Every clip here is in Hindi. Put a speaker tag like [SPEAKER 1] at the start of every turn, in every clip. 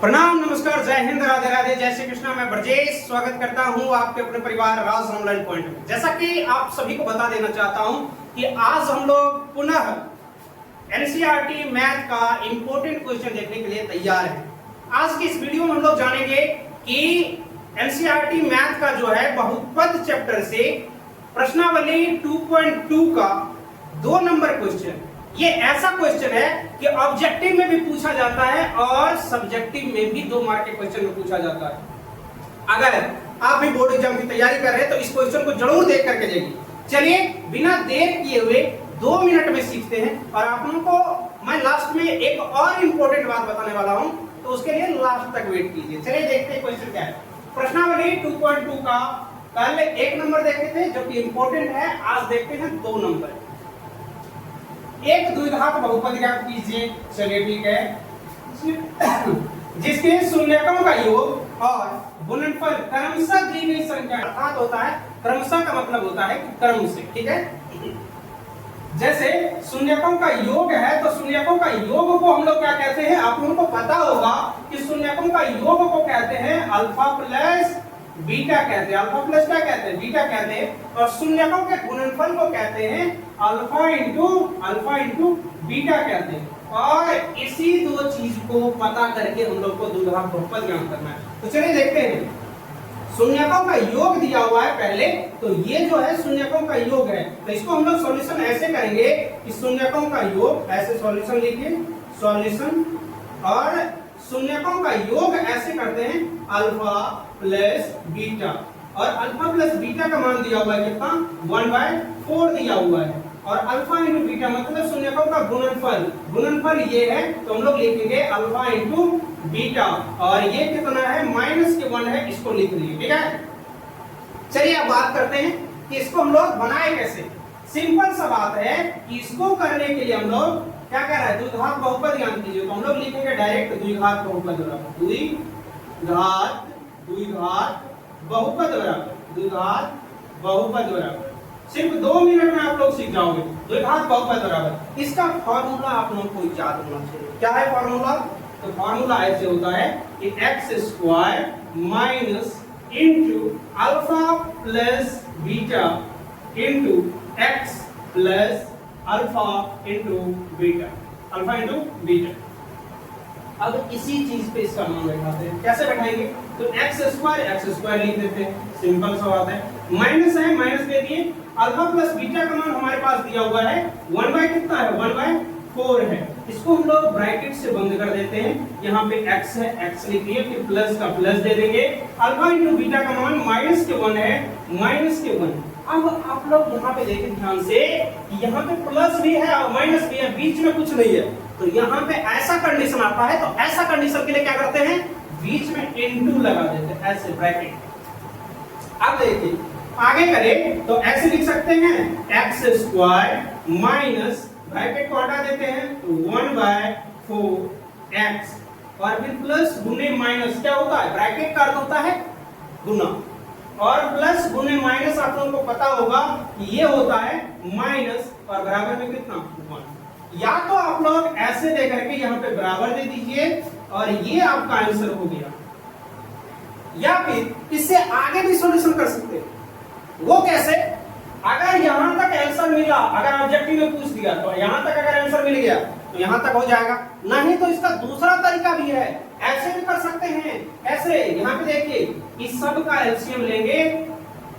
[SPEAKER 1] प्रणाम, नमस्कार, जय हिंद, राधे राधे, जय श्री कृष्णा। मैं ब्रजेश स्वागत करता हूं आपके अपने परिवार राज ऑनलाइन पॉइंट में। जैसा कि आप सभी को बता देना चाहता हूं कि आज हम लोग पुनः एनसीईआरटी मैथ का इंपॉर्टेंट क्वेश्चन देखने के लिए तैयार हैं। आज की इस वीडियो में हम लोग जानेंगे कि एनसीईआरटी मैथ का जो है बहुपद चैप्टर से प्रश्नावली 2.2 का 2 नंबर क्वेश्चन, ये ऐसा क्वेश्चन है कि ऑब्जेक्टिव में भी पूछा जाता है और सब्जेक्टिव में भी 2 मार्क के क्वेश्चन में पूछा जाता है। अगर आप भी बोर्ड एग्जाम की तैयारी कर रहे हैं तो इस क्वेश्चन को जरूर देख करके जाइए। चलिए बिना देर किए हुए 2 मिनट में सीखते हैं और आप लोगों को मैं लास्ट में एक और इंपॉर्टेंट बात बताने वाला हूं, तो उसके लिए लास्ट तक वेट कीजिए। चलिए देखते हैं क्वेश्चन क्या है। प्रश्नावली 2.2 का कल 1 नंबर देखे थे जो कि इंपॉर्टेंट है, आज देखते हैं 2 नंबर। एक द्विघात बहुपद ज्ञात कीजिए। चलिए ठीक है। जिसके शून्यकों का योग और गुणनफल क्रमशः दी गई संख्या अर्थात होता है, क्रमशः का मतलब होता है क्रम से, ठीक है। जैसे शून्यकों का योग है तो शून्यकों का योग को हम लोग क्या कहते हैं, आप लोगों को पता होगा कि शून्यकों का योग को कहते हैं अल्फा प्लस बीटा कहते हैं। अल्फा प्लस क्या कहते हैं, बीटा कहते हैं। और शून्यकों के गुणनफल को कहते हैं अल्फा इंटू बीटा कहते हैं। और इसी 2 चीज को पता करके हम लोग को द्विघात बहुपद ज्ञात करना है। तो चलिए देखते हैं। शून्यकों का योग दिया हुआ है पहले, तो ये जो है शून्यकों का योग है, तो इसको हम लोग सॉल्यूशन ऐसे करेंगे कि शून्यकों का योग, ऐसे सॉल्यूशन लिखिए, सॉल्यूशन, और शून्यकों का योग ऐसे करते हैं अल्फा प्लस बीटा, और अल्फा प्लस बीटा का मान दिया हुआ है कितना, 1/4 दिया हुआ है। और अल्फा इंटू बीटा मतलब शून्यकों का गुणनफल, गुणनफल ये है तो हम लोग लिखेंगे अल्फा इंटू बीटा, और ये कितना है, -1 है, इसको लिख दिए, ठीक है। चलिए अब बात करते हैं कि इसको हम लोग बनाए कैसे। सिंपल सा बात है कि इसको करने के लिए हम लोग क्या कर रहे हैं, द्विघात बहुपद ज्ञात कीजिए। तो हम लोग लिखेंगे डायरेक्ट द्विघात बहुपद बराबर द्विघात बहुपद बराबर सिर्फ 2 मिनट में आप लोग सीख जाओगे। द्विघात बहुपद बराबर, इसका फॉर्मूला आप लोगों को याद होना चाहिए। क्या है फॉर्मूला, तो फॉर्मूला ऐसे होता है कि x² minus into alpha plus beta into x plus alpha into beta. अब इसी चीज पे इसका मान बैठाते हैं। कैसे बैठाएंगे, तो x² लिख देते हैं, सिंपल सा बात है। माइनस है, माइनस दे दिए। अल्फा प्लस बीटा का मान हमारे पास दिया हुआ है 1 कितना है, 1/4 है। इसको हम लोग ब्रैकेट से बंद कर देते हैं। यहाँ पे x है, x लिखिए, फिर प्लस का प्लस दे देंगे। अल्फा इंटू बीटा का मान -1 है, -1। अब आप लोग यहाँ पे देखिए ध्यान से, यहाँ पे प्लस भी है और माइनस भी है, बीच में कुछ नहीं है। तो यहाँ पे ऐसा कंडीशन आता है, तो ऐसा कंडीशन के लिए क्या करते हैं, बीच में इनटू लगा देते हैं, ऐसे ब्रैकेट। अब देखिए आगे करें तो ऐसे लिख सकते हैं x² माइनस, ब्रैकेट को हटा देते हैं तो 1/4x, और फिर प्लस गुने माइनस क्या होता है, ब्रैकेट का अर्थ होता है गुना, और प्लस गुने माइनस आप लोगों को पता होगा ये होता है माइनस, और बराबर में कितना, 1। या तो आप लोग ऐसे दे करके यहाँ पे बराबर दे दीजिए और ये आपका आंसर हो गया, या फिर इससे आगे भी सॉल्यूशन कर सकते हैं। वो कैसे, अगर यहां तक आंसर मिला, अगर ऑब्जेक्टिव में पूछ दिया तो यहां तक अगर आंसर मिल गया तो यहां तक हो जाएगा। नहीं तो इसका दूसरा तरीका भी है, ऐसे भी कर सकते हैं। ऐसे यहाँ पे देखिए, इस सब का एलसीएम लेंगे,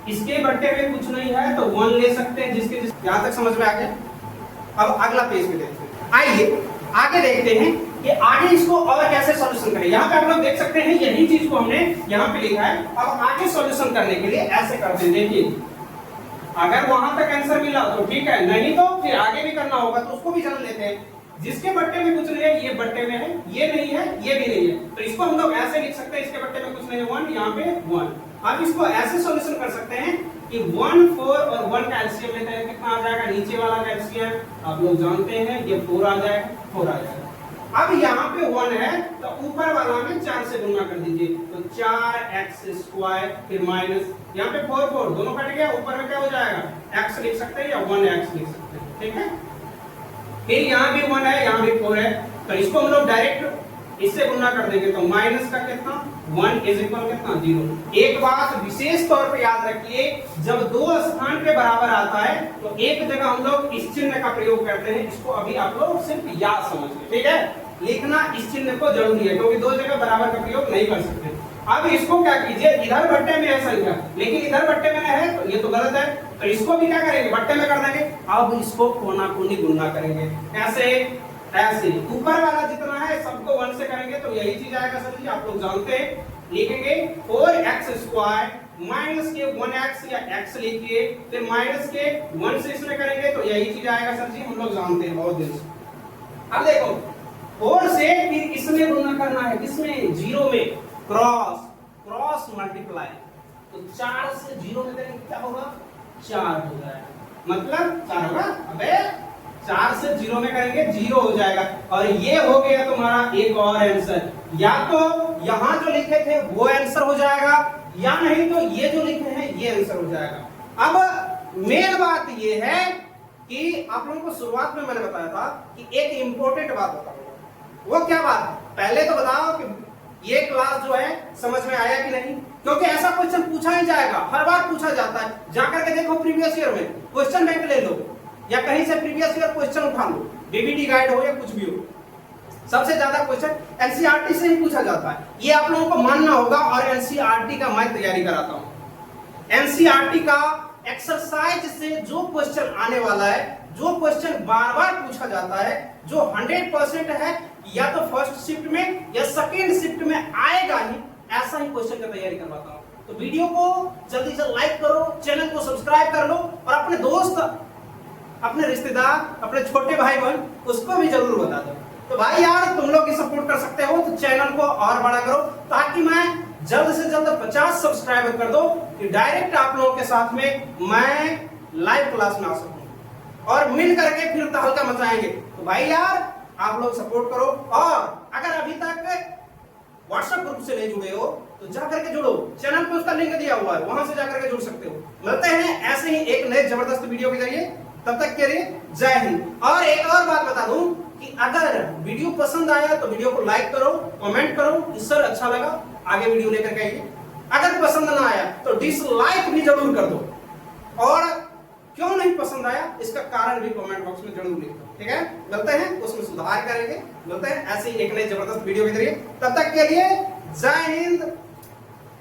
[SPEAKER 1] इसके बट्टे में कुछ नहीं है तो 1 ले सकते हैं, जिसके यहां तक समझ में आ गया। अब अगला पेज पे देखते हैं, आइए आगे देखते हैं कि आगे इसको और कैसे सॉल्यूशन करें। यहाँ पे आप लोग देख सकते हैं यही चीज को हमने यहाँ पे लिखा है। अब आगे सॉल्यूशन करने के लिए ऐसे करते हैं, देखिए अगर वहां तक आंसर मिला तो ठीक है, नहीं तो फिर आगे भी करना होगा, तो उसको भी जान लेते हैं। जिसके बट्टे में कुछ नहीं है, ये बट्टे में है, ये नहीं है, ये भी नहीं है, तो इसको हम लोग ऐसे लिख सकते हैं, इसके बट्टे में कुछ नहीं है 1, यहाँ पे 1। आप इसको ऐसे सॉल्यूशन कर सकते हैं कि 1, 4 और 1 का एलसीएम लेते हैं, कितना आ जाएगा, नीचे वाला का एलसीएम आप लोग जानते हैं, ये 4 आ जाएगा, 4 आ जाएगा। अब यहाँ पे 1 है तो ऊपर वाला में 4 से गुना कर दीजिए, तो 4x² फिर माइनस, यहाँ पे 4 4 दोनों कट गया, ऊपर में क्या हो जाएगा, x लिख सकते हैं या 1x लिख सकते हैं, ठीक है। फिर यहाँ भी 1 है, यहाँ भी 4 है, तो इसको हम लोग डायरेक्ट इससे गुणा कर देंगे तो माइनस का कितना 1 इज इक्वल कितना 0। एक बात विशेष तौर पे याद रखिए, जब दो स्थान पे बराबर आता है तो एक जगह हम लोग इस चिन्ह का प्रयोग करते हैं। इसको अभी आप लोग सिर्फ याद समझ लें, ठीक है। लिखना इस चिन्ह को जरूरी है क्योंकि दो जगह बराबर का प्रयोग नहीं कर सकते। अब इसको क्या कीजिए, इधर बट्टे में है संख्या लेकिन इधर बट्टे में है तो ये तो गलत है, तो इसको भी क्या करेंगे बट्टे में कर देंगे। अब इसको कोना कोनी गुणा करेंगे, ऐसे ऐसे ऊपर वाला जितना है सबको 1 से करेंगे तो यही चीज आएगा सर जी, आप लोग जानते हैं। लिखेंगे 4x² माइनस के 1x या x लिखिए, फिर माइनस के 1 से इसमें करेंगे तो यही चीज आएगा सर जी, हम लोग जानते हैं बहुत दिन से। अब देखो 4 से फिर इसमें गुणा करना है, किसमें 0 में, क्रॉस मल्टीप्लाई, तो 4 से 0 में करेंगे क्या होगा 4 हो जाएगा, मतलब 4 होगा। अबे 4 से 0 में करेंगे 0 हो जाएगा। और ये हो गया तुम्हारा एक और आंसर, या तो यहां जो लिखे थे वो आंसर हो जाएगा या नहीं तो ये जो लिखे हैं ये आंसर हो जाएगा। अब मेन बात ये है कि आप लोगों को शुरुआत में मैंने बताया था कि एक इंपॉर्टेंट बात बताऊंगा। वो क्या बात, पहले तो बताओ कि ये क्लास जो है समझ में आया कि नहीं, क्योंकि ऐसा क्वेश्चन पूछा ही जाएगा, हर बार पूछा जाता है। जाकर के देखो प्रीवियस ईयर में क्वेश्चन बैंक ले लो या कहीं से प्रीवियस ईयर क्वेश्चन उठा लो, डीवीडी गाइड हो या कुछ भी हो, सबसे ज्यादा क्वेश्चन एनसीईआरटी से ही पूछा जाता है। ये आप लोगों को मानना होगा और एनसीईआरटी का मैं तैयारी कराता हूं। एनसीईआरटी का एक्सरसाइज से जो क्वेश्चन आने वाला है, जो क्वेश्चन बार बार पूछा जाता है, जो 100% है, या तो फर्स्ट शिफ्ट में या सेकेंड शिफ्ट में आएगा ही, ऐसा ही क्वेश्चन का तैयारी करवाता हूं। तो वीडियो को जल्दी से लाइक करो, चैनल को सब्सक्राइब कर लो और अपने दोस्त, अपने रिश्तेदार, अपने छोटे भाई बहन उसको भी जरूर बता दो। तो भाई यार तुम लोग ही सपोर्ट कर सकते हो तो चैनल को और बड़ा करो ताकि मैं जल्द से जल्द 50 सब्सक्राइबर कर दो कि डायरेक्ट आप लोगों के साथ में मैं लाइव क्लास में आ सकूं और मिल करके फिर तहलका मचाएंगे। तो भाई यार आप लोग सपोर्ट करो और अगर अभी तक व्हाट्सएप ग्रुप से नहीं जुड़े हो तो जाकर के जुड़ो, चैनल पे उसका लिंक दिया हुआ है, वहां से जाकर के जुड़ सकते हो। मिलते हैं ऐसे ही एक नए जबरदस्त वीडियो के जरिए, तब तक के लिए जय हिंद। और एक और बात बता दूं कि अगर वीडियो पसंद आया तो वीडियो को लाइक करो, कमेंट करो कि सर अच्छा लगा आगे वीडियो लेकर के आइए। अगर पसंद ना आया तो डिसलाइक भी जरूर कर दो और क्यों नहीं पसंद आया इसका कारण भी कमेंट बॉक्स में जरूर लिख दो, ठीक है। मिलते हैं उसमें सुधार करेंगे, मिलते हैं ऐसे ही एक नई जबरदस्त वीडियो के जरिए, तब तक के लिए जय हिंद।